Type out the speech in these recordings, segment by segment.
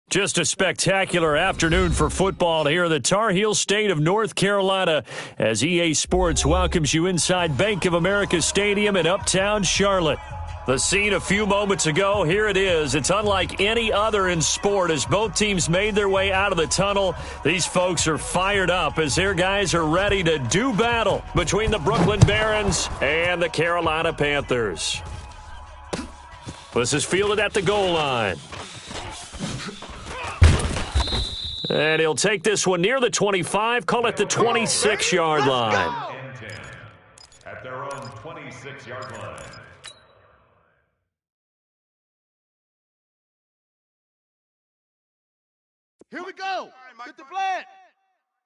Just a spectacular afternoon for football here in the Tar Heel state of North Carolina as EA Sports welcomes you inside Bank of America Stadium in uptown Charlotte. The scene a few moments ago, here it is. It's unlike any other in sport as both teams made their way out of the tunnel. These folks are fired up as their guys are ready to do battle between the Brooklyn Barons and the Carolina Panthers. This is fielded at the goal line. And he'll take this one near the 25, call it the 26-yard line. At their own 26-yard line. Here we go. Get the flag.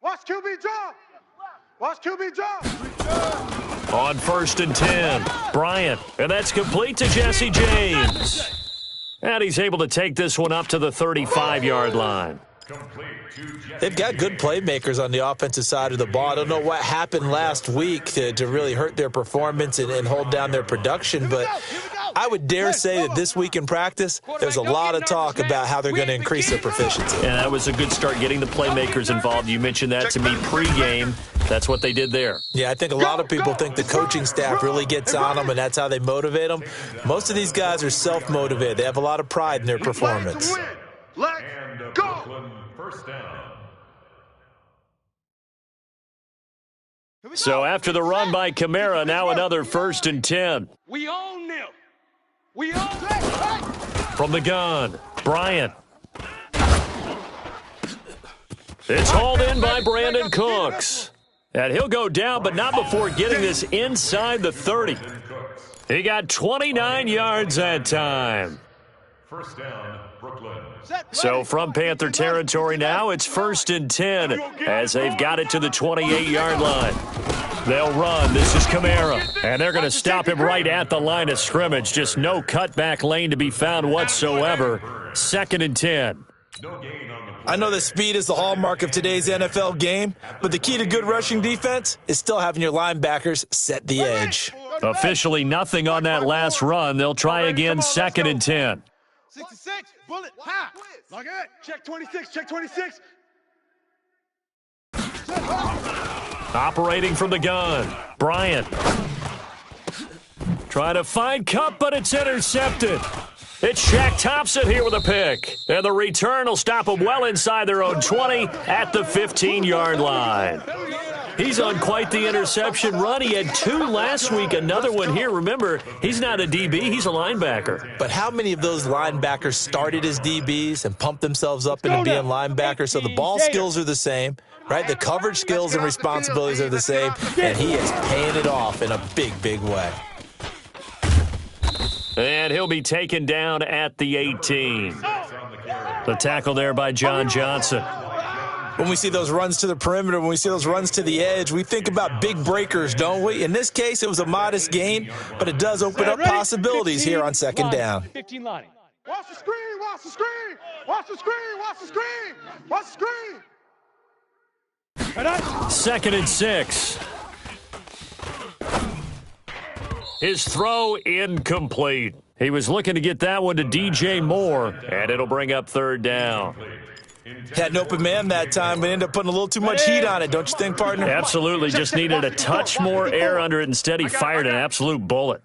Watch QB drop. Watch QB drop. On 1st and 10, Bryant. And that's complete to Jesse James. And he's able to take this one up to the 35-yard line. They've got good playmakers on the offensive side of the ball. I don't know what happened last week to really hurt their performance and hold down their production, but I would dare say that this week in practice, there's a lot of talk about how they're going to increase their proficiency. And that was a good start getting the playmakers involved. You mentioned that to me pregame. That's what they did there. Yeah, I think a lot of people think the coaching staff really gets on them, and that's how they motivate them. Most of these guys are self-motivated. They have a lot of pride in their performance. Let's go. First down. So after the run by Kamara, now another 1st and 10. We own them. We own them. From the gun, Bryant. It's hauled in by Brandon Cooks. And he'll go down, but not before getting this inside the 30. He got 29 yards that time. First down, Brooklyn. So from Panther territory now, it's 1st and 10 as they've got it to the 28-yard line. They'll run. This is Kamara. And they're going to stop him right at the line of scrimmage. Just no cutback lane to be found whatsoever. 2nd and 10. I know that speed is the hallmark of today's NFL game, but the key to good rushing defense is still having your linebackers set the edge. Officially nothing on that last run. They'll try again, 2nd and 10. 66, bullet, high. Like it. Check 26, check 26. Operating from the gun, Bryant. Trying to find Cup, but it's intercepted. It's Shaq Thompson here with a pick. And the return will stop them well inside their own 20 at the 15-yard line. He's on quite the interception run. He had 2 last week, another one here. Remember, he's not a DB, he's a linebacker. But how many of those linebackers started as DBs and pumped themselves up into being linebackers? So the ball skills are the same, right? The coverage skills and responsibilities are the same, and he is paying it off in a big, big way. And he'll be taken down at the 18. The tackle there by John Johnson. When we see those runs to the perimeter, when we see those runs to the edge, we think about big breakers, don't we? In this case, it was a modest gain, but it does open up possibilities here on 2nd down. 15 line. Watch the screen, watch the screen, watch the screen, watch the screen, watch the screen. 2nd and 6. His throw incomplete. He was looking to get that one to DJ Moore, and it'll bring up 3rd down. Had an open man that time, but ended up putting a little too much heat on it, don't you think, partner? Absolutely. Just needed a touch more air under it. Instead, he fired an absolute bullet.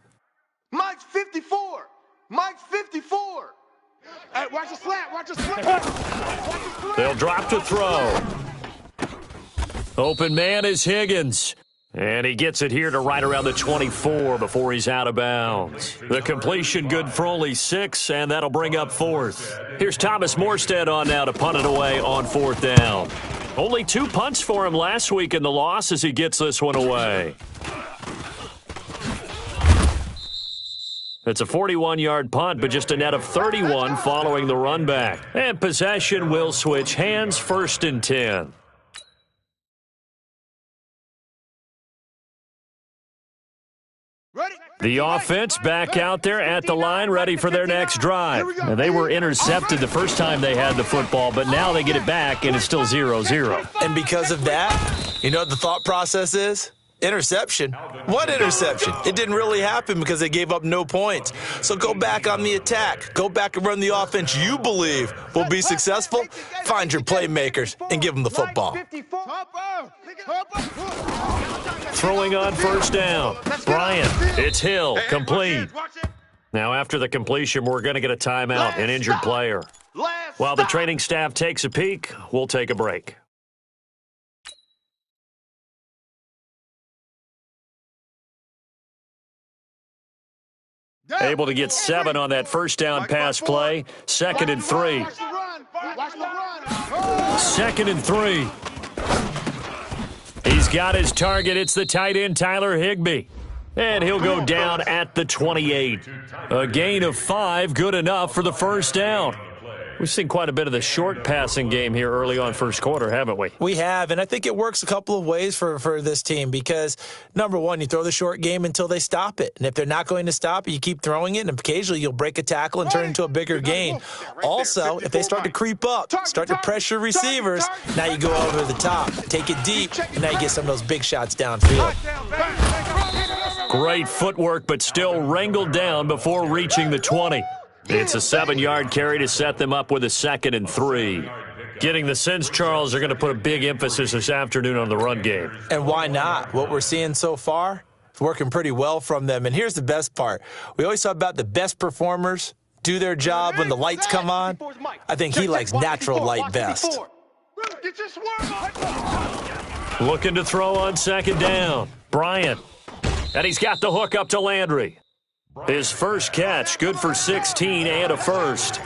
Mike's 54. Mike's 54. Hey, watch the slant. Watch the slant. They'll drop to throw. Open man is Higgins. And he gets it here to right around the 24 before he's out of bounds. The completion good for only 6, and that'll bring up 4th. Here's Thomas Morstead on now to punt it away on 4th down. Only 2 punts for him last week in the loss as he gets this one away. It's a 41-yard punt, but just a net of 31 following the run back. And possession will switch hands, 1st and 10. The offense back out there at the line, ready for their next drive. And they were intercepted the first time they had the football, but now they get it back, and it's still 0-0. And because of that, you know what the thought process is? Interception? What interception? It didn't really happen because they gave up no points. So go back on the attack. Go back and run the offense you believe will be successful. Find your playmakers and give them the football. Throwing on first down. Bryant, it's Hill, complete. Now after the completion, we're going to get a timeout, an injured player. While the training staff takes a peek, we'll take a break. Able to get 7 on that first down pass play. 2nd and 3. 2nd and 3. He's got his target. It's the tight end, Tyler Higbee. And he'll go down at the 28. A gain of 5, good enough for the first down. We've seen quite a bit of the short passing game here early on first quarter, haven't we? We have, and I think it works a couple of ways for this team because, number one, you throw the short game until they stop it. And if they're not going to stop it, you keep throwing it, and occasionally you'll break a tackle and turn into a bigger gain. Also, if they start to creep up, start to pressure receivers, now you go over the top, take it deep, and now you get some of those big shots downfield. Great footwork, but still wrangled down before reaching the 20. It's a 7-yard carry to set them up with a 2nd and 3. Getting the sense, Charles, are going to put a big emphasis this afternoon on the run game. And why not? What we're seeing so far is working pretty well from them. And here's the best part. We always talk about the best performers do their job when the lights come on. I think he likes natural light best. Looking to throw on 2nd down. Bryant. And he's got the hook up to Landry. His first catch, good for 16 and a first.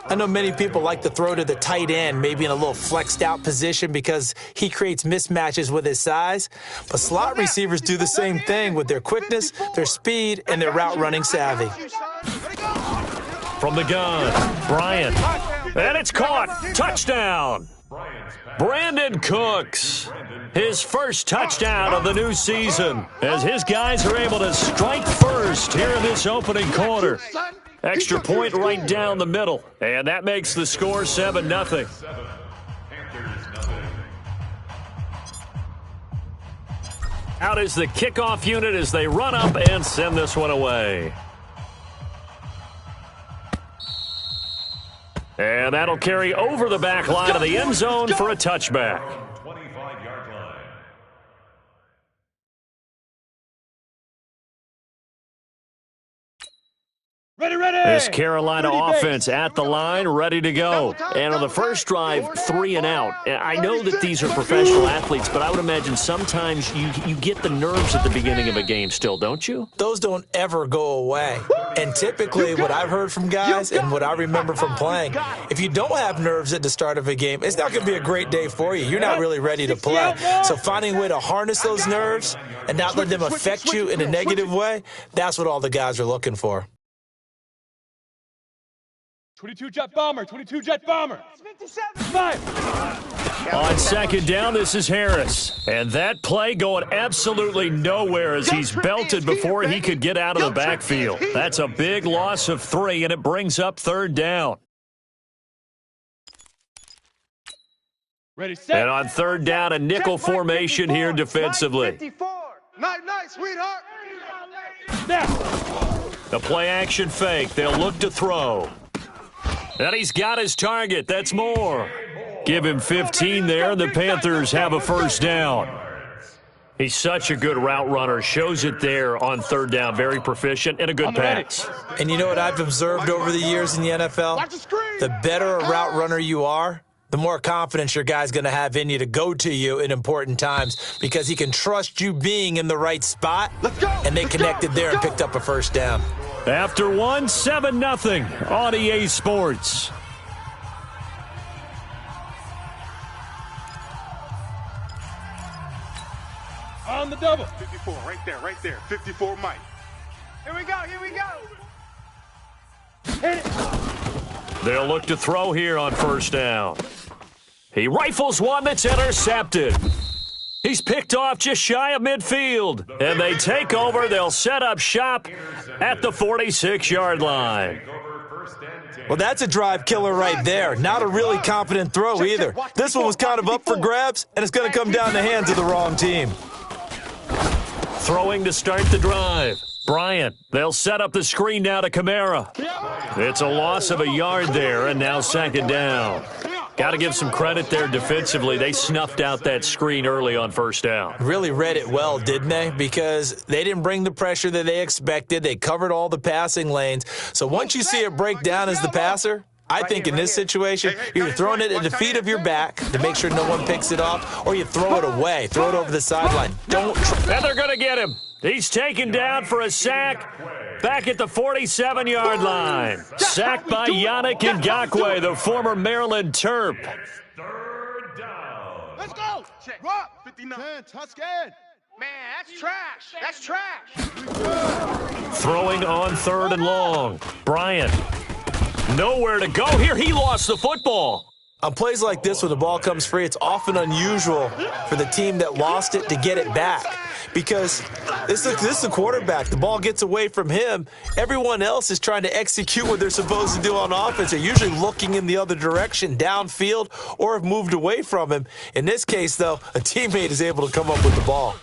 I know many people like to throw to the tight end, maybe in a little flexed out position because he creates mismatches with his size. But slot receivers do the same thing with their quickness, their speed, and their route running savvy. From the gun, Bryant. And it's caught. Touchdown. Brandon Cooks. His first touchdown of the new season as his guys are able to strike first here in this opening quarter. Extra point right down the middle, and that makes the score 7-0. Out is the kickoff unit as they run up and send this one away. And that'll carry over the back line of the end zone for a touchback. This Carolina offense at the line, ready to go. And on the first drive, 3 and out. I know that these are professional athletes, but I would imagine sometimes you get the nerves at the beginning of a game still, don't you? Those don't ever go away. And typically what I've heard from guys and what I remember from playing, if you don't have nerves at the start of a game, it's not going to be a great day for you. You're not really ready to play. So finding a way to harness those nerves and not let them affect you in a negative way, that's what all the guys are looking for. 22 jet bomber, 22 jet bomber. 5. On 2nd down, this is Harris. And that play going absolutely nowhere as he's belted before he could get out of the backfield. That's a big loss of 3, and it brings up 3rd down. Ready, set. And on 3rd down, a nickel formation here defensively. Nice, sweetheart. Snap. The play action fake. They'll look to throw. And he's got his target. That's more. Give him 15 there, and the Panthers have a first down. He's such a good route runner. Shows it there on 3rd down. Very proficient and a good pass. And you know what I've observed over the years in the NFL? The better a route runner you are, the more confidence your guy's going to have in you to go to you in important times because he can trust you being in the right spot. And they connected there and picked up a first down. After 1, 7-0 on EA Sports. On the double. 54, right there. 54, Mike. Here we go. Hit it. They'll look to throw here on first down. He rifles one that's intercepted. He's picked off just shy of midfield. And they take over. They'll set up shop at the 46-yard line. Well, that's a drive killer right there. Not a really confident throw either. This one was kind of up for grabs, and it's going to come down the hands of the wrong team. Throwing to start the drive. Bryant, they'll set up the screen now to Kamara. It's a loss of a yard there, and now second down. Got to give some credit there defensively. They snuffed out that screen early on first down. Really read it well, didn't they? Because they didn't bring the pressure that they expected. They covered all the passing lanes. So once you see it break down as the passer, I think in this situation, you're throwing it at the feet of your back to make sure no one picks it off, or you throw it away, throw it over the sideline. And they're going to get him. He's taken down for a sack back at the 47-yard line. Sacked by Yannick Ngakoue, the former Maryland Terp. Third down. Let's go. Rock. 59. Touchdown. Man, that's trash. That's trash. Throwing on third and long. Bryant. Nowhere to go here. He lost the football. On plays like this, when the ball comes free, it's often unusual for the team that lost it to get it back. Because this is the quarterback. The ball gets away from him. Everyone else is trying to execute what they're supposed to do on offense. They're usually looking in the other direction, downfield, or have moved away from him. In this case, though, a teammate is able to come up with the ball.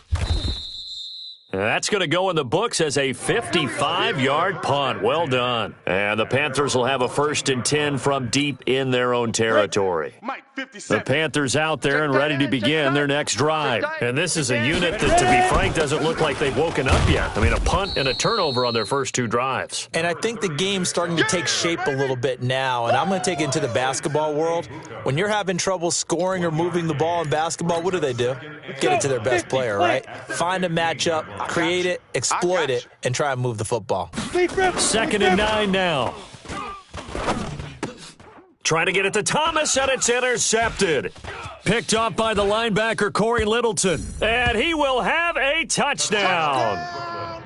That's going to go in the books as a 55-yard punt. Well done. And the Panthers will have a 1st and 10 from deep in their own territory. The Panthers out there and ready to begin their next drive. And this is a unit that, to be frank, doesn't look like they've woken up yet. I mean, a punt and a turnover on their first 2 drives. And I think the game's starting to take shape a little bit now. And I'm going to take it into the basketball world. When you're having trouble scoring or moving the ball in basketball, what do? Get it to their best player, right? Find a matchup, create it, exploit it, and try and move the football. 2nd and 9 now. Trying to get it to Thomas, and it's intercepted. Picked off by the linebacker, Corey Littleton. And he will have a touchdown.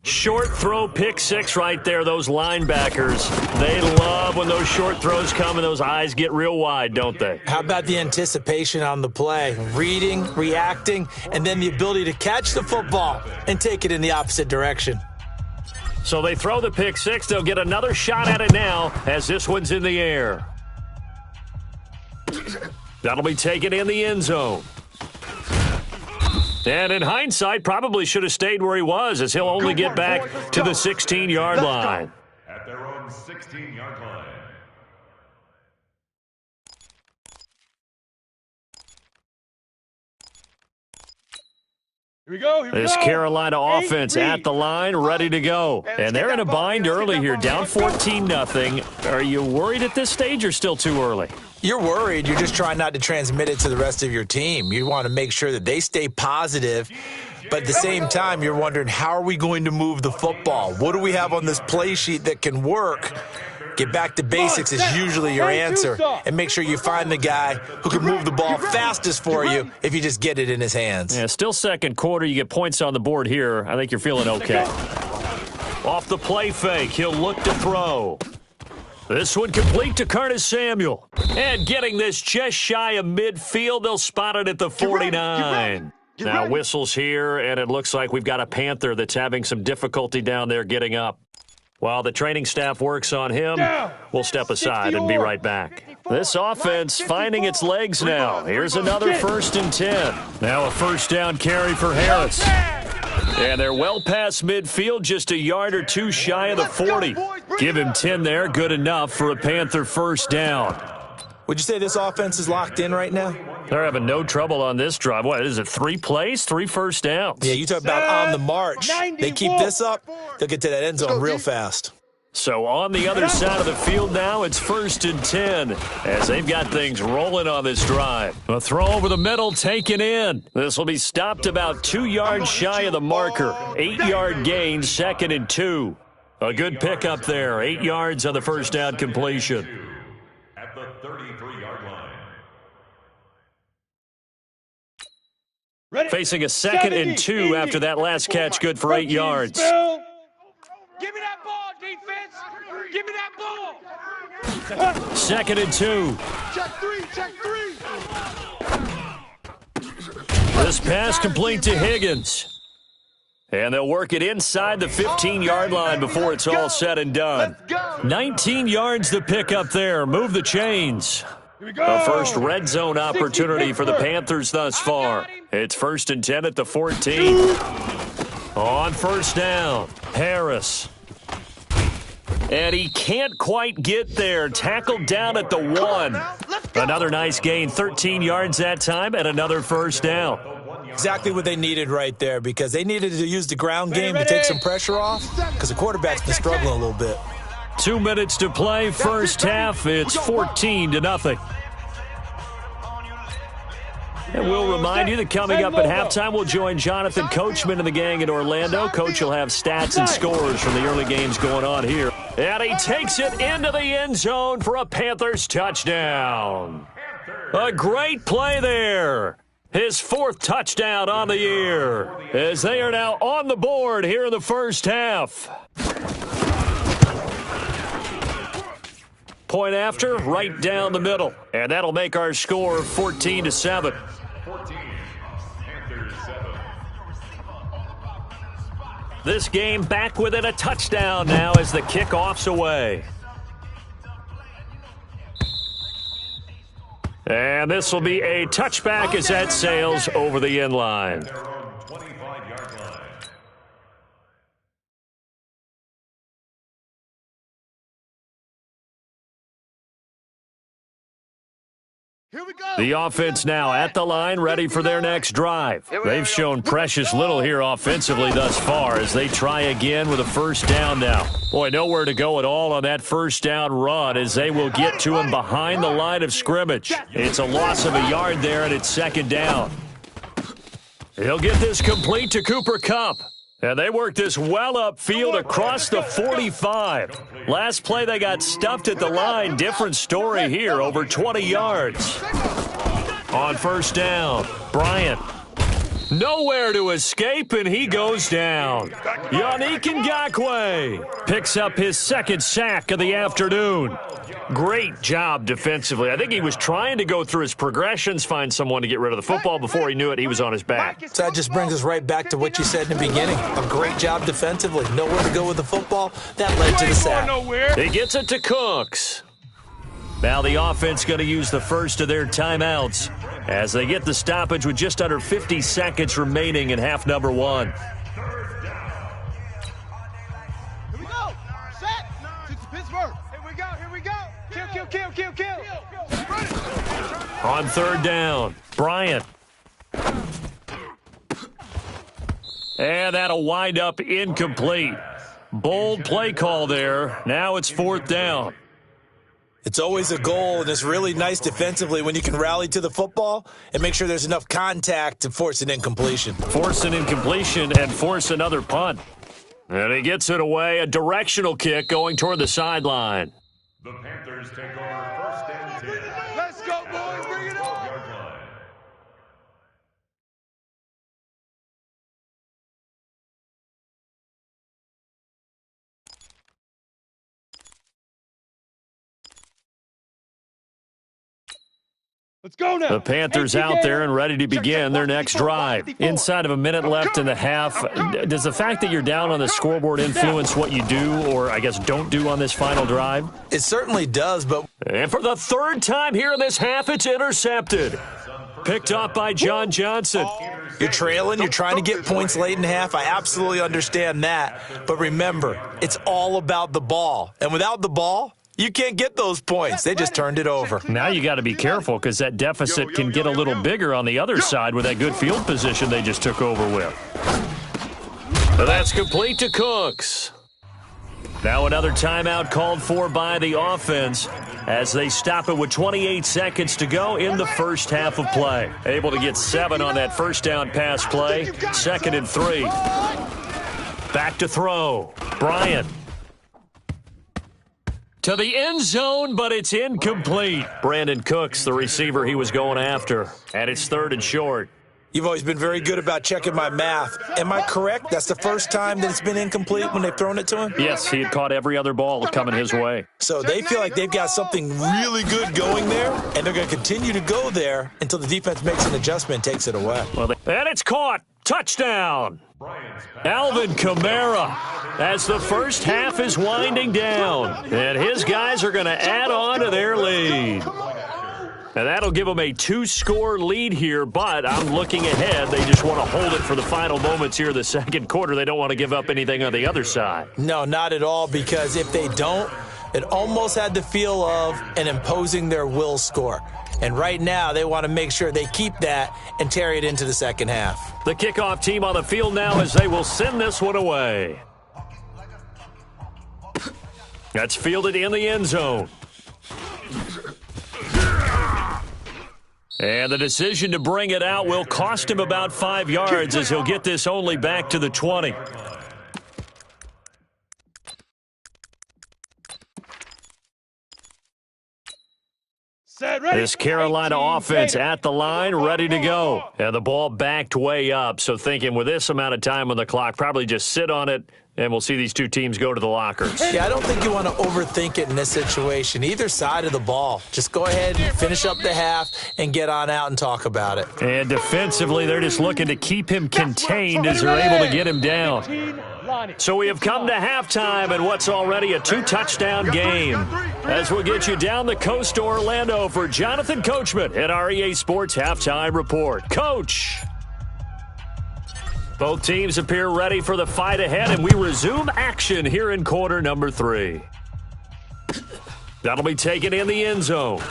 Short throw, pick 6 right there. Those linebackers, they love when those short throws come and those eyes get real wide, don't they? How about the anticipation on the play? Reading, reacting, and then the ability to catch the football and take it in the opposite direction. So they throw the pick 6. They'll get another shot at it now as this one's in the air. That'll be taken in the end zone. And in hindsight, probably should have stayed where he was, as he'll only get back to the 16-yard line. At their own 16-yard line. Here we go. This Carolina offense at the line, ready to go. And they're in a bind early here, down 14-0. Are you worried at this stage or still too early? You're worried. You're just trying not to transmit it to the rest of your team. You want to make sure that they stay positive. But at the same time, you're wondering, how are we going to move the football? What do we have on this play sheet that can work? Get back to basics is usually your answer. And make sure you find the guy who can move the ball fastest for you if you just get it in his hands. Yeah, still second quarter. You get points on the board here. I think you're feeling okay. Off the play fake, he'll look to throw. This one complete to Curtis Samuel. And getting this just shy of midfield, they'll spot it at the 49. Now whistles here, and it looks like we've got a Panther that's having some difficulty down there getting up. While the training staff works on him, we'll step aside and be right back. This offense finding its legs now. Here's another 1st and 10. Now a 1st down carry for Harris. And they're well past midfield, just a yard or 2 shy of the 40. Give him 10 there, good enough for a Panther 1st down. Would you say this offense is locked in right now? They're having no trouble on this drive. What is it, 3 plays, 3 first downs? Yeah, you talk about on the march. They keep this up, they'll get to that end zone real fast. So on the other side of the field now, it's 1st and 10 as they've got things rolling on this drive. A throw over the middle taken in. This will be stopped about 2 yards shy of the marker. 8-yard gain, 2nd and 2. A good pickup there, 8 yards on the 1st down completion. At the 33-yard line. Facing a 2nd and 2 after that last catch, good for 8 yards. Give me that ball, defense. Give me that ball. 2nd and 2. Check 3, check 3. This pass complete to Higgins. And they'll work it inside the 15-yard line before it's all said and done. 19 yards to pick up there. Move the chains. Here we go. The first red zone opportunity for the Panthers thus far. It's 1st and 10 at the 14. On first down, Harris. And he can't quite get there. Tackled down at the 1. Another nice gain, 13 yards that time, and another first down. Exactly what they needed right there, because they needed to use the ground game to take some pressure off, because the quarterback's been struggling a little bit. 2 minutes to play, first half. It's 14-0. And we'll remind you that coming up at halftime, we'll join Jonathan Coachman and the gang in Orlando. Coach will have stats and scores from the early games going on here. And he takes it into the end zone for a Panthers touchdown. A great play there. His 4th touchdown on the year, as they are now on the board here in the first half. Point after, right down the middle. And that'll make our score 14-7. 14, Panthers 7. This game back within a touchdown now as the kickoff's away. And this will be a touchback as that sails over the end line. Their own 25-yard line. Here we go. The offense now at the line, ready for their next drive. They've shown precious little here offensively thus far as they try again with a first down now. Boy, nowhere to go at all on that first down run as they will get to him behind the line of scrimmage. It's a loss of a yard there, and it's 2nd down. He'll get this complete to Cooper Kupp. And they work this well upfield across the 45. Last play, they got stuffed at the line. Different story here, over 20 yards. On first down, Bryant. Nowhere to escape, and he goes down. Yannick Ngakoue picks up his 2nd sack of the afternoon. Great job defensively. I think he was trying to go through his progressions, find someone to get rid of the football. Before he knew it, he was on his back. So that just brings us right back to what you said in the beginning. A great job defensively. Nowhere to go with the football. That led to the sack. He gets it to Cooks. Now the offense going to use the first of their timeouts as they get the stoppage with just under 50 seconds remaining in half number 1. Here we go. Set. To Pittsburgh. Here we go. Kill. On 3rd down, Bryant. And that'll wind up incomplete. Bold play call there. Now it's 4th down. It's always a goal, and it's really nice defensively when you can rally to the football and make sure there's enough contact to force an incompletion. Force an incompletion and force another punt. And he gets it away, a directional kick going toward the sideline. The Panthers take over 1st and 10. Let's go, boys. Bring it on. 12-yard line. Let's go now. The Panthers out there and ready to begin their next drive. Inside of a minute left in the half, does the fact that you're down on the scoreboard influence what you do or, I guess, don't do on this final drive? It certainly does, but... And for the 3rd time here in this half, it's intercepted. Picked off by John Johnson. You're trailing. You're trying to get points late in half. I absolutely understand that. But remember, it's all about the ball. And without the ball, you can't get those points. They just turned it over. Now you got to be careful because that deficit can get a little bigger on the other side with that good field position they just took over with. But that's complete to Cooks. Now another timeout called for by the offense as they stop it with 28 seconds to go in the first half of play. Able to get 7 on that first down pass play. 2nd and 3. Back to throw. Bryant. To the end zone, but it's incomplete. Brandon Cooks, the receiver he was going after. And it's 3rd and short. You've always been very good about checking my math. Am I correct? That's the first time that it's been incomplete when they've thrown it to him? Yes, he had caught every other ball coming his way. So they feel like they've got something really good going there, and they're going to continue to go there until the defense makes an adjustment and takes it away. And it's caught. Touchdown. Alvin Kamara as the first half is winding down. And his guys are going to add on to their lead. And that'll give them a 2-score lead here, but I'm looking ahead. They just want to hold it for the final moments here in the second quarter. They don't want to give up anything on the other side. No, not at all, because if they don't, it almost had the feel of an imposing their will score. And right now, they want to make sure they keep that and carry it into the second half. The kickoff team on the field now as they will send this one away. That's fielded in the end zone. And the decision to bring it out will cost him about 5 yards as he'll get this only back to the 20. This Carolina offense at the line, ready to go. And the ball backed way up, so thinking with this amount of time on the clock, probably just sit on it, and we'll see these two teams go to the lockers. Yeah, I don't think you want to overthink it in this situation. Either side of the ball. Just go ahead and finish up the half and get on out and talk about it. And defensively, they're just looking to keep him contained as they're able to get him down. So we have come to halftime in what's already a 2-touchdown game. As we'll get you down the coast to Orlando for Jonathan Coachman at our EA Sports Halftime Report. Coach! Both teams appear ready for the fight ahead, and we resume action here in quarter number 3. That'll be taken in the end zone.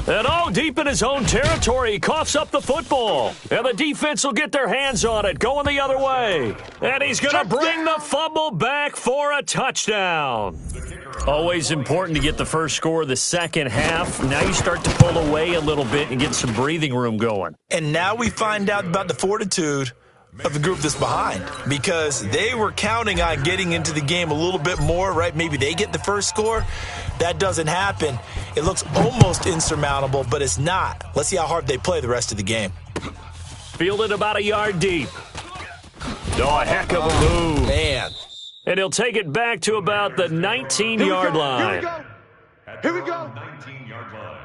And deep in his own territory, he coughs up the football. And the defense will get their hands on it, going the other way. And he's going to bring the fumble back for a touchdown. Always important to get the first score of the second half. Now you start to pull away a little bit and get some breathing room going. And now we find out about the fortitude of the group that's behind, because they were counting on getting into the game a little bit more, right? Maybe they get the first score. That doesn't happen. It looks almost insurmountable, but it's not. Let's see how hard they play the rest of the game. Fielded about a yard deep. A heck of a move. Man. And he'll take it back to about the 19-yard line. Here we go. 19-yard line.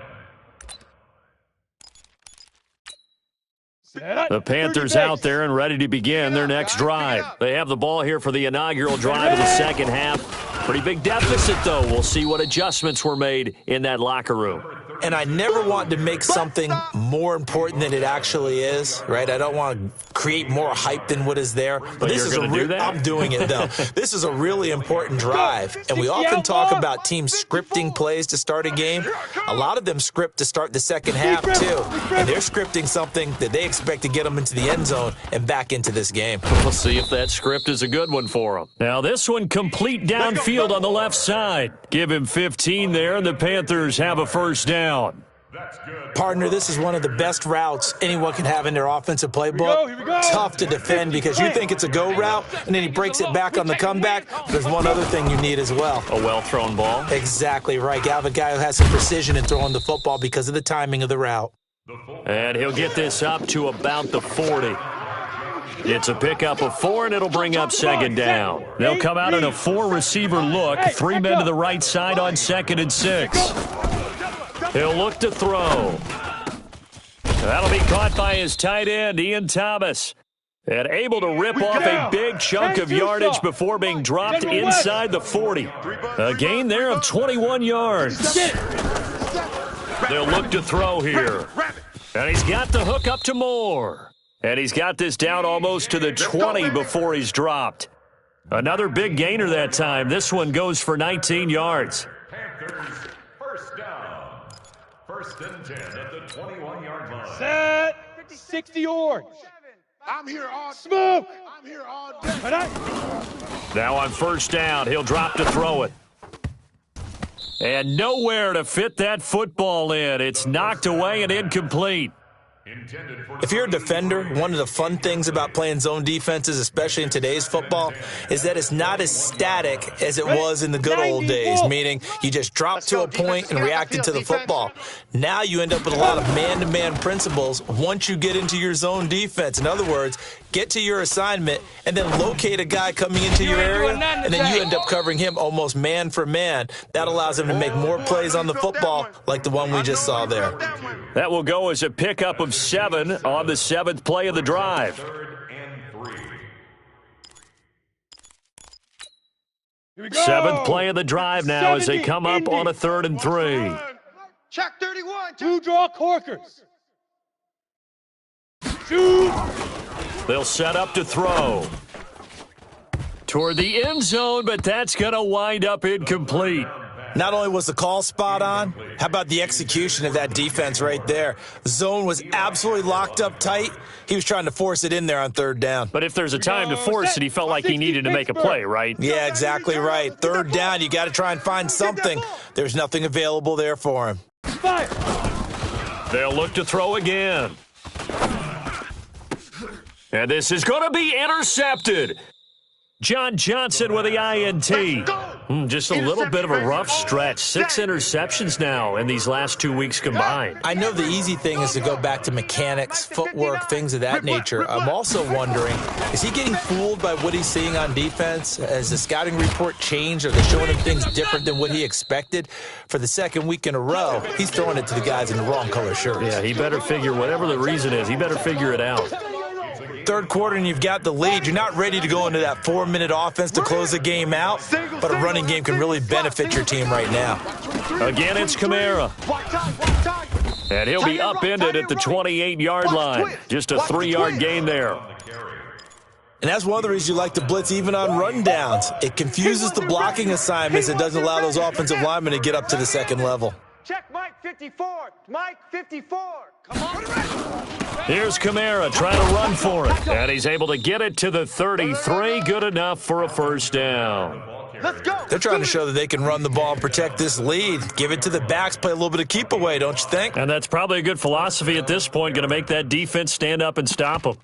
The Panthers out there and ready to begin their next drive. They have the ball here for the inaugural drive of the second half. Pretty big deficit, though. We'll see what adjustments were made in that locker room. And I never want to make something more important than it actually is, right? I don't want to create more hype than what is there. But this is I'm doing it, though. This is a really important drive. And we often talk about teams scripting plays to start a game. A lot of them script to start the second half, too. And they're scripting something that they expect to get them into the end zone and back into this game. We'll see if that script is a good one for them. Now, this one complete downfield on the left side. Give him 15 there, and the Panthers have a first down. Partner, this is one of the best routes anyone can have in their offensive playbook. Here we go. Tough to defend because you think it's a go route, and then he breaks it back on the comeback. There's one other thing you need as well. A well-thrown ball. Exactly right. You have a guy who has some precision in throwing the football because of the timing of the route. And he'll get this up to about the 40. It's a pickup of 4, and it'll bring up second down. They'll come out in a 4-receiver look. 3 men to the right side on 2nd and 6. He'll look to throw. That'll be caught by his tight end, Ian Thomas. And able to rip off a big chunk of yardage before being dropped inside the 40. A gain there of 21 yards. They'll look to throw here. And he's got the hook up to Moore. And he's got this down almost to the 20 before he's dropped. Another big gainer that time. This one goes for 19 yards. Panthers, first down. First and 10 at the 21-yard line. Set. 60 orange. I'm here all day. Smoke. I'm here all day. Now on first down, he'll drop to throw it. And nowhere to fit that football in. It's knocked away and incomplete. If you're a defender, one of the fun things about playing zone defenses, especially in today's football, is that it's not as static as it was in the good old days, meaning you just dropped to a point and reacted to the football. Now you end up with a lot of man-to-man principles once you get into your zone defense. In other words, get to your assignment and then locate a guy coming into your area, and then you end up covering him almost man for man. That allows him to make more plays on the football like the one we just saw there. That will go as a pickup of 7 on the 7th play of the drive. Here we go. 7th play of the drive now as they come up on a 3rd and 3. Check 31. Two draw corkers. Shoot. They'll set up to throw. Toward the end zone, but that's going to wind up incomplete. Not only was the call spot on, how about the execution of that defense right there? The zone was absolutely locked up tight. He was trying to force it in there on third down. But if there's a time to force it, he felt like he needed to make a play, right? Yeah, exactly right. Third down, you got to try and find something. There's nothing available there for him. Fire. They'll look to throw again. And this is going to be intercepted. John Johnson with the INT. Just a little bit of a rough stretch. 6 interceptions now in these last 2 weeks combined. I know the easy thing is to go back to mechanics, footwork, things of that nature. I'm also wondering, is he getting fooled by what he's seeing on defense? Has the scouting report changed? Are they showing him things different than what he expected? For the second week in a row, he's throwing it to the guys in the wrong color shirts. Yeah, he better figure, whatever the reason is, he better figure it out. Third quarter and you've got the lead. You're not ready to go into that 4-minute offense to close the game out, but a running game can really benefit your team right now. Again, it's Kamara. And he'll be upended at the 28-yard line. Just a 3-yard gain there. And that's one of the reasons you like to blitz even on rundowns. It confuses the blocking assignments. It doesn't allow those offensive linemen to get up to the second level. Check Mike 54. Mike 54. Come on. Here's Kamara trying to run for it. And he's able to get it to the 33. Good enough for a first down. Let's go. They're trying to show that they can run the ball and protect this lead. Give it to the backs, play a little bit of keep away, don't you think? And that's probably a good philosophy at this point. Going to make that defense stand up and stop them.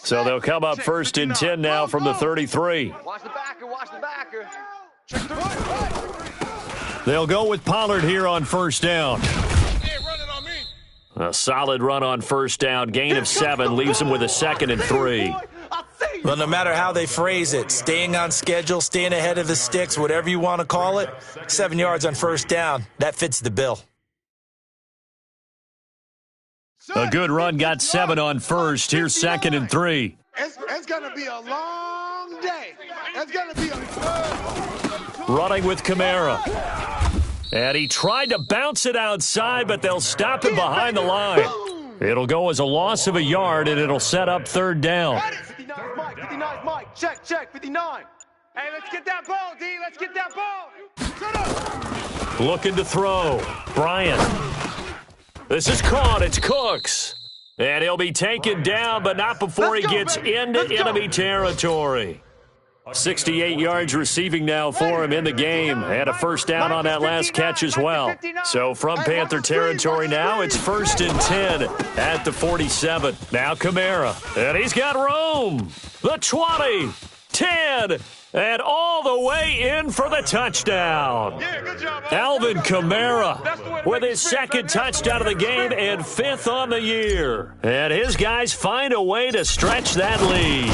So they'll come up 1st and 10 now from the 33. Watch the backer. Watch the backer. They'll go with Pollard here on 1st down. A solid run on 1st down. Gain of 7 leaves them with a 2nd and 3. Well, no matter how they phrase it, staying on schedule, staying ahead of the sticks, whatever you want to call it, 7 yards on 1st down, that fits the bill. A good run got 7 on 1st. Here's 2nd and 3. It's going to be a long day. It's going to be a Running with Kamara. And he tried to bounce it outside, but they'll stop him behind the line. It'll go as a loss of a yard, and it'll set up 3rd down. 59 Mike. 59 Mike. Check. 59. Hey, let's get that ball, D. Let's get that ball. Shut up. Looking to throw. Bryant. This is caught. It's Cooks. And he'll be taken down, but not before he gets into enemy territory. 68 yards receiving now for him in the game. And a 1st down on that last catch as well. So from Panther territory now, it's 1st and 10 at the 47. Now Kamara. And he's got room. The 20, 10, and all the way in for the touchdown. Yeah, good job. Alvin Kamara with his 2nd touchdown of the game and 5th on the year. And his guys find a way to stretch that lead.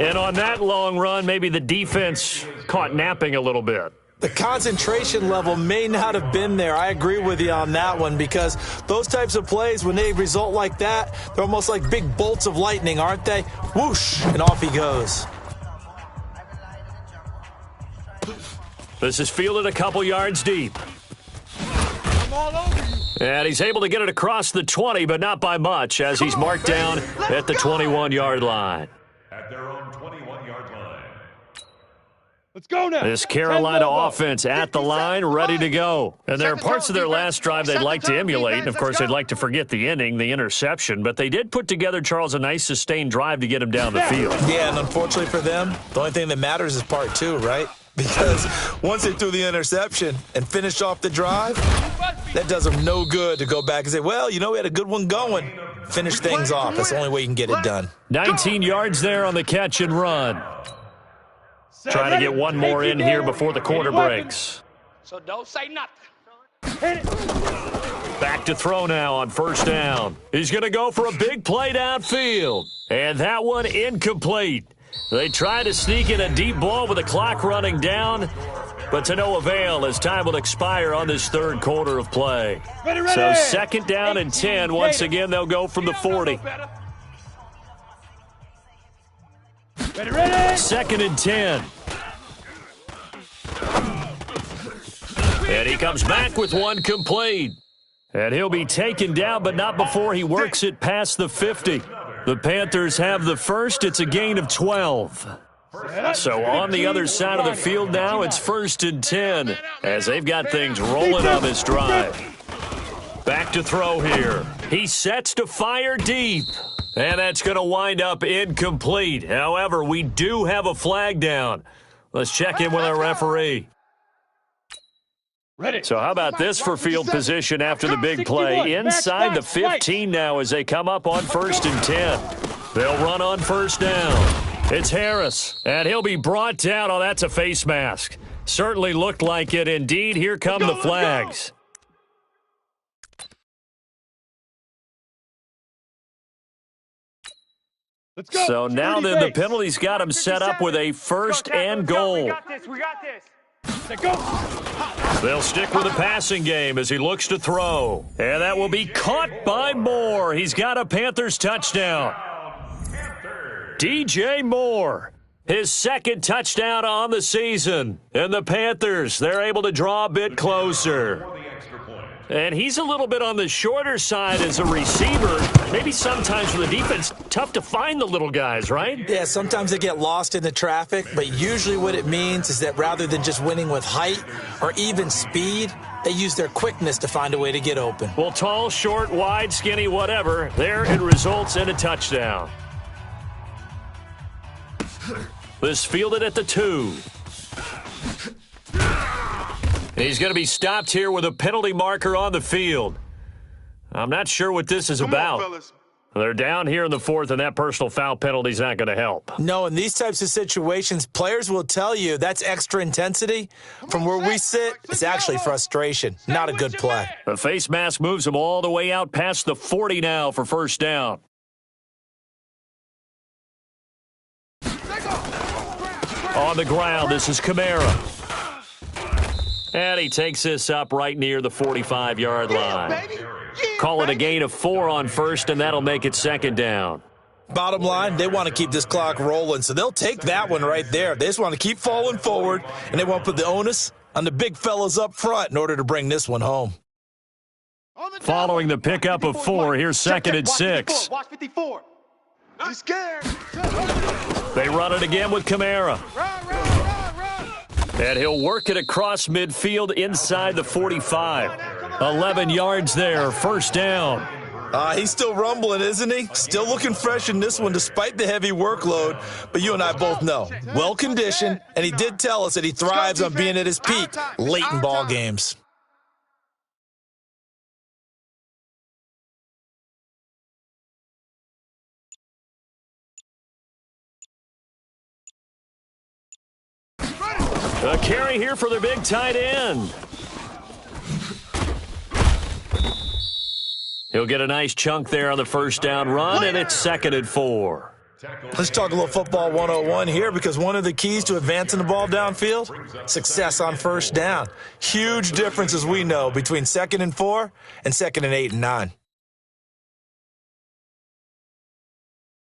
And on that long run, maybe the defense caught napping a little bit. The concentration level may not have been there. I agree with you on that one, because those types of plays, when they result like that, they're almost like big bolts of lightning, aren't they? Whoosh, and off he goes. This is fielded a couple yards deep. I'm all over you. And he's able to get it across the 20, but not by much, as he's marked down at the 21-yard line. At their own 21-yard line. Let's go now. This Carolina offense at the line, ready to go. And there are parts of their last drive they'd like to emulate, and of course they'd like to forget the inning, the interception, but they did put together, Charles, a nice sustained drive to get him down the field. Yeah, and unfortunately for them, the only thing that matters is part 2, right? Because once they threw the interception and finished off the drive, that does them no good to go back and say, well, you know, we had a good one going. Finish things off. That's the only way you can get it done. 19 yards there on the catch and run. Trying to get one more in here before the quarter breaks. So don't say nothing. Back to throw now on 1st down. He's going to go for a big play downfield. And that one incomplete. They try to sneak in a deep ball with the clock running down, but to no avail as time will expire on this 3rd quarter of play. So 2nd down and 10. Once again, they'll go from the 40. Ready. 2nd and 10. And he comes back with one complete. And he'll be taken down, but not before he works it past the 50. The Panthers have the first. It's a gain of 12. So on the other side of the field now, it's 1st and 10 as they've got things rolling on this drive. Back to throw here. He sets to fire deep. And that's going to wind up incomplete. However, we do have a flag down. Let's check in with our referee. Ready. So how about this for field position after the big play? Inside the 15 now as they come up on 1st and 10. They'll run on 1st down. It's Harris, and he'll be brought down. Oh, that's a face mask. Certainly looked like it. Indeed, here come the flags. Let's go. So now then the penalty's got him set up with a 1st and goal. We got this. Go. They'll stick with the passing game as he looks to throw. And that will be caught by Moore. He's got a Panthers touchdown. DJ Moore, his 2nd touchdown on the season. And the Panthers, they're able to draw a bit closer. And he's a little bit on the shorter side as a receiver. Maybe sometimes for the defense, tough to find the little guys, right? Yeah, sometimes they get lost in the traffic, but usually what it means is that rather than just winning with height or even speed, they use their quickness to find a way to get open. Well, tall, short, wide, skinny, whatever, there it results in a touchdown. This fielded at the 2. He's going to be stopped here with a penalty marker on the field. I'm not sure what this is about. They're down here in the 4th, and that personal foul penalty is not going to help. No, in these types of situations, players will tell you that's extra intensity. From where we sit, it's actually frustration, not a good play. The face mask moves him all the way out past the 40 now for 1st down. On the ground, this is Kamara. And he takes this up right near the 45-yard line. Call it a gain of 4 on 1st, and that'll make it 2nd down. Bottom line, they want to keep this clock rolling, so they'll take that one right there. They just want to keep falling forward, and they want to put the onus on the big fellas up front in order to bring this one home. Following the pickup of 4, here's 2nd and 6. Watch 54. He's scared. They run it again with Kamara. And he'll work it across midfield inside the 45. 11 yards there, 1st down. He's still rumbling, isn't he? Still looking fresh in this one despite the heavy workload. But you and I both know, well-conditioned, and he did tell us that he thrives on being at his peak late in ball games. A carry here for the big tight end. He'll get a nice chunk there on the 1st down run, and it's 2nd and 4. Let's talk a little football 101 here, because one of the keys to advancing the ball downfield, success on 1st down. Huge difference, as we know, between 2nd and 4 and 2nd and 8 and 9.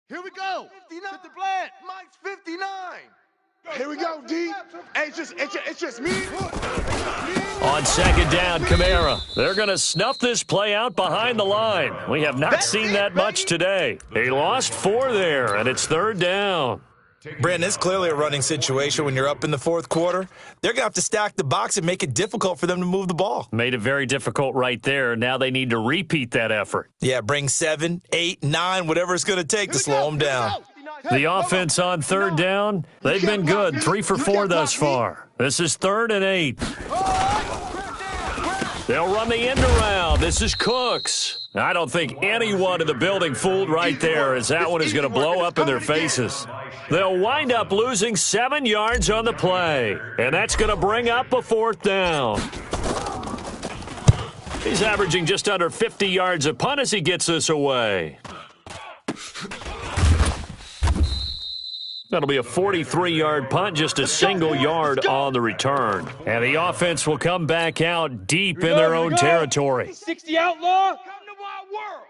Here we go. 59. The blend. Mike's 59. Here we go, D. Hey, it's just me. On 2nd down, Kamara. They're going to snuff this play out behind the line. We have not seen that much today. He lost 4 there, and it's 3rd down. Brandon, it's clearly a running situation when you're up in the 4th quarter. They're going to have to stack the box and make it difficult for them to move the ball. Made it very difficult right there. Now they need to repeat that effort. Yeah, bring 7, 8, 9, whatever it's going to take to slow them down. The offense on 3rd down, they've been good. 3 for 4 thus far. This is 3rd and 8. They'll run the end around. This is Cooks. I don't think anyone in the building fooled right there, as that one is going to blow up in their faces. They'll wind up losing 7 yards on the play, and that's going to bring up a 4th down. He's averaging just under 50 yards a punt as he gets this away. That'll be a 43-yard punt, just a single yard on the return. And the offense will come back out deep in their own territory. 60 outlaw. Come to my world.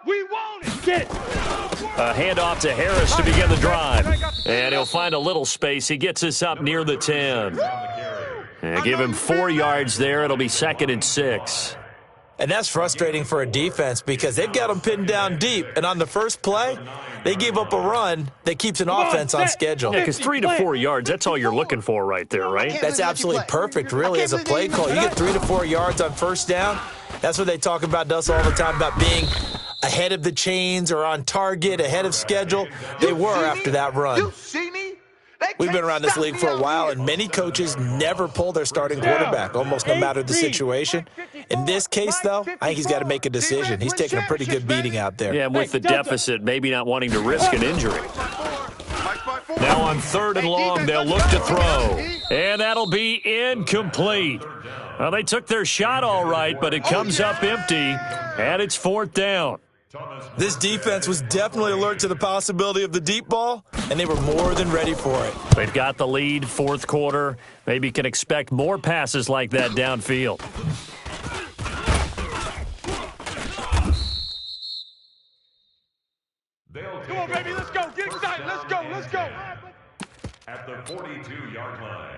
We want it. Get it. A handoff to Harris to begin the drive. And he'll find a little space. He gets us up near the 10. And give him 4 yards there. It'll be 2nd and 6. And that's frustrating for a defense because they've got them pinned down deep. And on the first play, they gave up a run that keeps an offense on schedule. Yeah, because 3 to 4 yards, that's all you're looking for right there, right? That's absolutely perfect, really, as a play call. You get 3 to 4 yards on first down. That's what they talk about us all the time, about being ahead of the chains or on target, ahead of schedule. They were after that run. You see me? We've been around this league for a while, and many coaches never pull their starting quarterback, almost no matter the situation. In this case, though, I think he's got to make a decision. He's taking a pretty good beating out there. Yeah, and with the deficit, maybe not wanting to risk an injury. Now on 3rd and long, they'll look to throw. And that'll be incomplete. Well, they took their shot all right, but it comes up empty, and it's 4th down. This defense was definitely alert to the possibility of the deep ball, and they were more than ready for it. They've got the lead, 4th quarter. Maybe can expect more passes like that downfield. Come on, baby, let's go. Get excited. Let's go. Let's go. At the 42-yard line.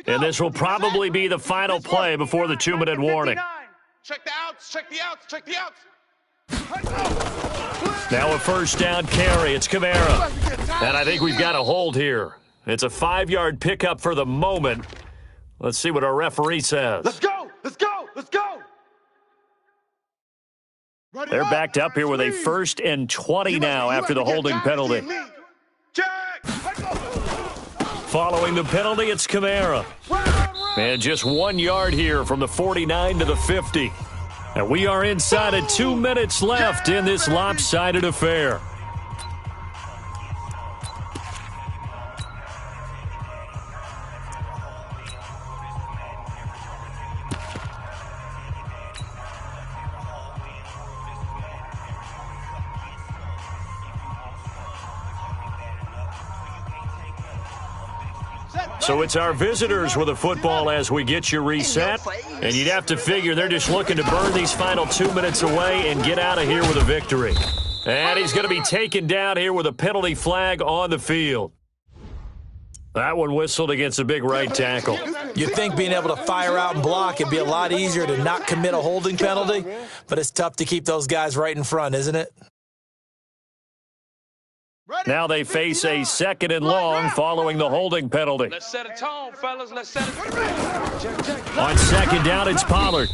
And this will probably be the final play before the 2-minute warning. Check the outs. Check the outs. Check the outs. Now a 1st down carry. It's Kamara. And I think we've got a hold here. It's a 5-yard pickup for the moment. Let's see what our referee says. Let's go. Let's go. Let's go. They're backed up here with a 1st and 20 now after the holding penalty. Check. Following the penalty, it's Kamara. And just 1 yard here from the 49 to the 50. And we are inside of 2 minutes left in this lopsided affair. So it's our visitors with the football as we get you reset. And you'd have to figure they're just looking to burn these final 2 minutes away and get out of here with a victory. And he's going to be taken down here with a penalty flag on the field. That one whistled against a big right tackle. You'd think being able to fire out and block it'd be a lot easier to not commit a holding penalty, but it's tough to keep those guys right in front, isn't it? Now they face a 2nd and long following the holding penalty. Let's set a tone, fellas. Let's set a tone. On 2nd down, it's Pollard.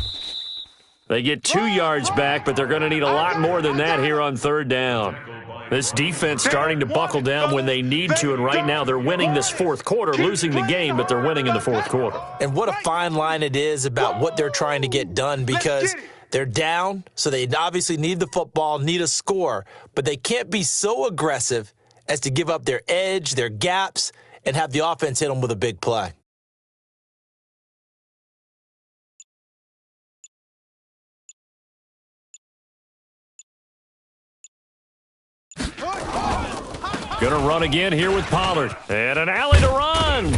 They get 2 yards back, but they're going to need a lot more than that here on 3rd down. This defense starting to buckle down when they need to, and right now they're winning this 4th quarter, losing the game, but they're winning in the 4th quarter. And what a fine line it is about what they're trying to get done, because they're down, so they obviously need the football, need a score, but they can't be so aggressive as to give up their edge, their gaps, and have the offense hit them with a big play. Gonna run again here with Pollard. And an alley to run.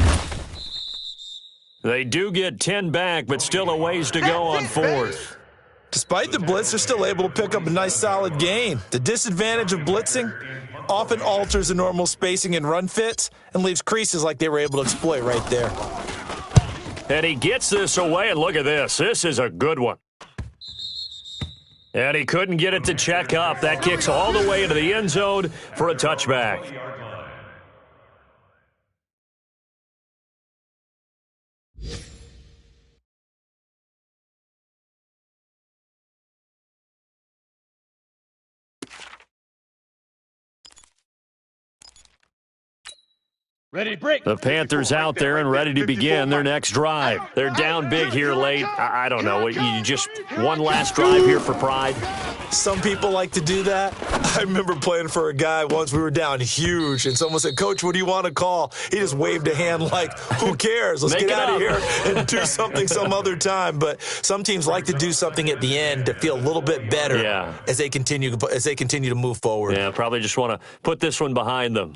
They do get 10 back, but still a ways to go on 4th. Despite the blitz, they're still able to pick up a nice solid gain. The disadvantage of blitzing often alters the normal spacing and run fits and leaves creases like they were able to exploit right there. And he gets this away, and look at this. This is a good one. And he couldn't get it to check up. That kicks all the way into the end zone for a touchback. Ready to break. The Panthers out there and ready to begin their next drive. They're down big here late. I don't know. You just one last drive here for pride. Some people like to do that. I remember playing for a guy once. We were down huge, and someone said, "Coach, what do you want to call?" He just waved a hand like, "Who cares? Let's get out of here and do something some other time." But some teams like to do something at the end to feel a little bit better as they continue to move forward. Yeah, probably just want to put this one behind them.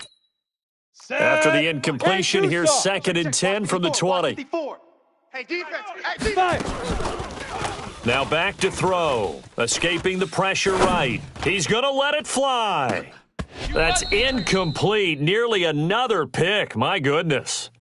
After the incompletion, here's 2nd and 10 from the 20. Hey, defense. Hey, defense. Now back to throw. Escaping the pressure right. He's going to let it fly. That's incomplete. Nearly another pick. My goodness.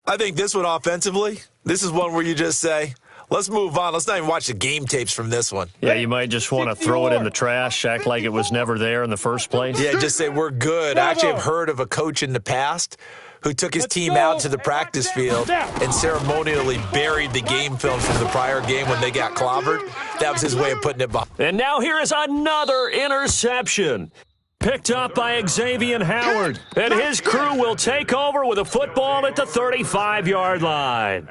I think this one offensively, this is one where you just say, let's move on. Let's not even watch the game tapes from this one. Yeah, you might just want to throw it in the trash, act like it was never there in the first place. Yeah, just say we're good. I actually have heard of a coach in the past who took his team out to the practice field and ceremonially buried the game film from the prior game when they got clobbered. That was his way of putting it behind. And now here is another interception. Picked up by Xavier Howard. And his crew will take over with a football at the 35-yard line.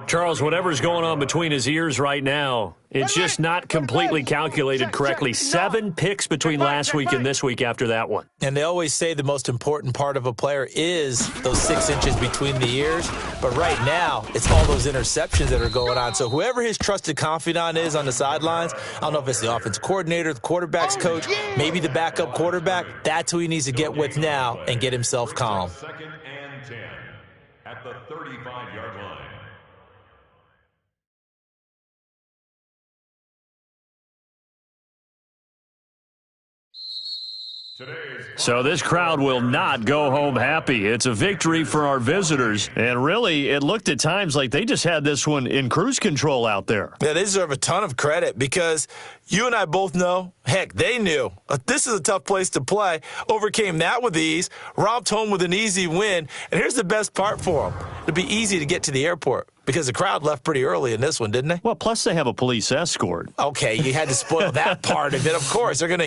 Charles, whatever's going on between his ears right now, it's just not completely calculated correctly. 7 picks between last week and this week after that one. And they always say the most important part of a player is those 6 inches between the ears. But right now, it's all those interceptions that are going on. So whoever his trusted confidant is on the sidelines, I don't know if it's the offensive coordinator, the quarterback's coach, maybe the backup quarterback, that's who he needs to get with now and get himself calm. 2nd and 10 at the 35-yard line. So this crowd will not go home happy. It's a victory for our visitors. And really, it looked at times like they just had this one in cruise control out there. Yeah, they deserve a ton of credit because you and I both know, heck, they knew this is a tough place to play. Overcame that with ease, romped home with an easy win. And here's the best part for them. It'll be easy to get to the airport because the crowd left pretty early in this one, didn't they? Well, plus they have a police escort. Okay, you had to spoil that part of it. Of course, they're going to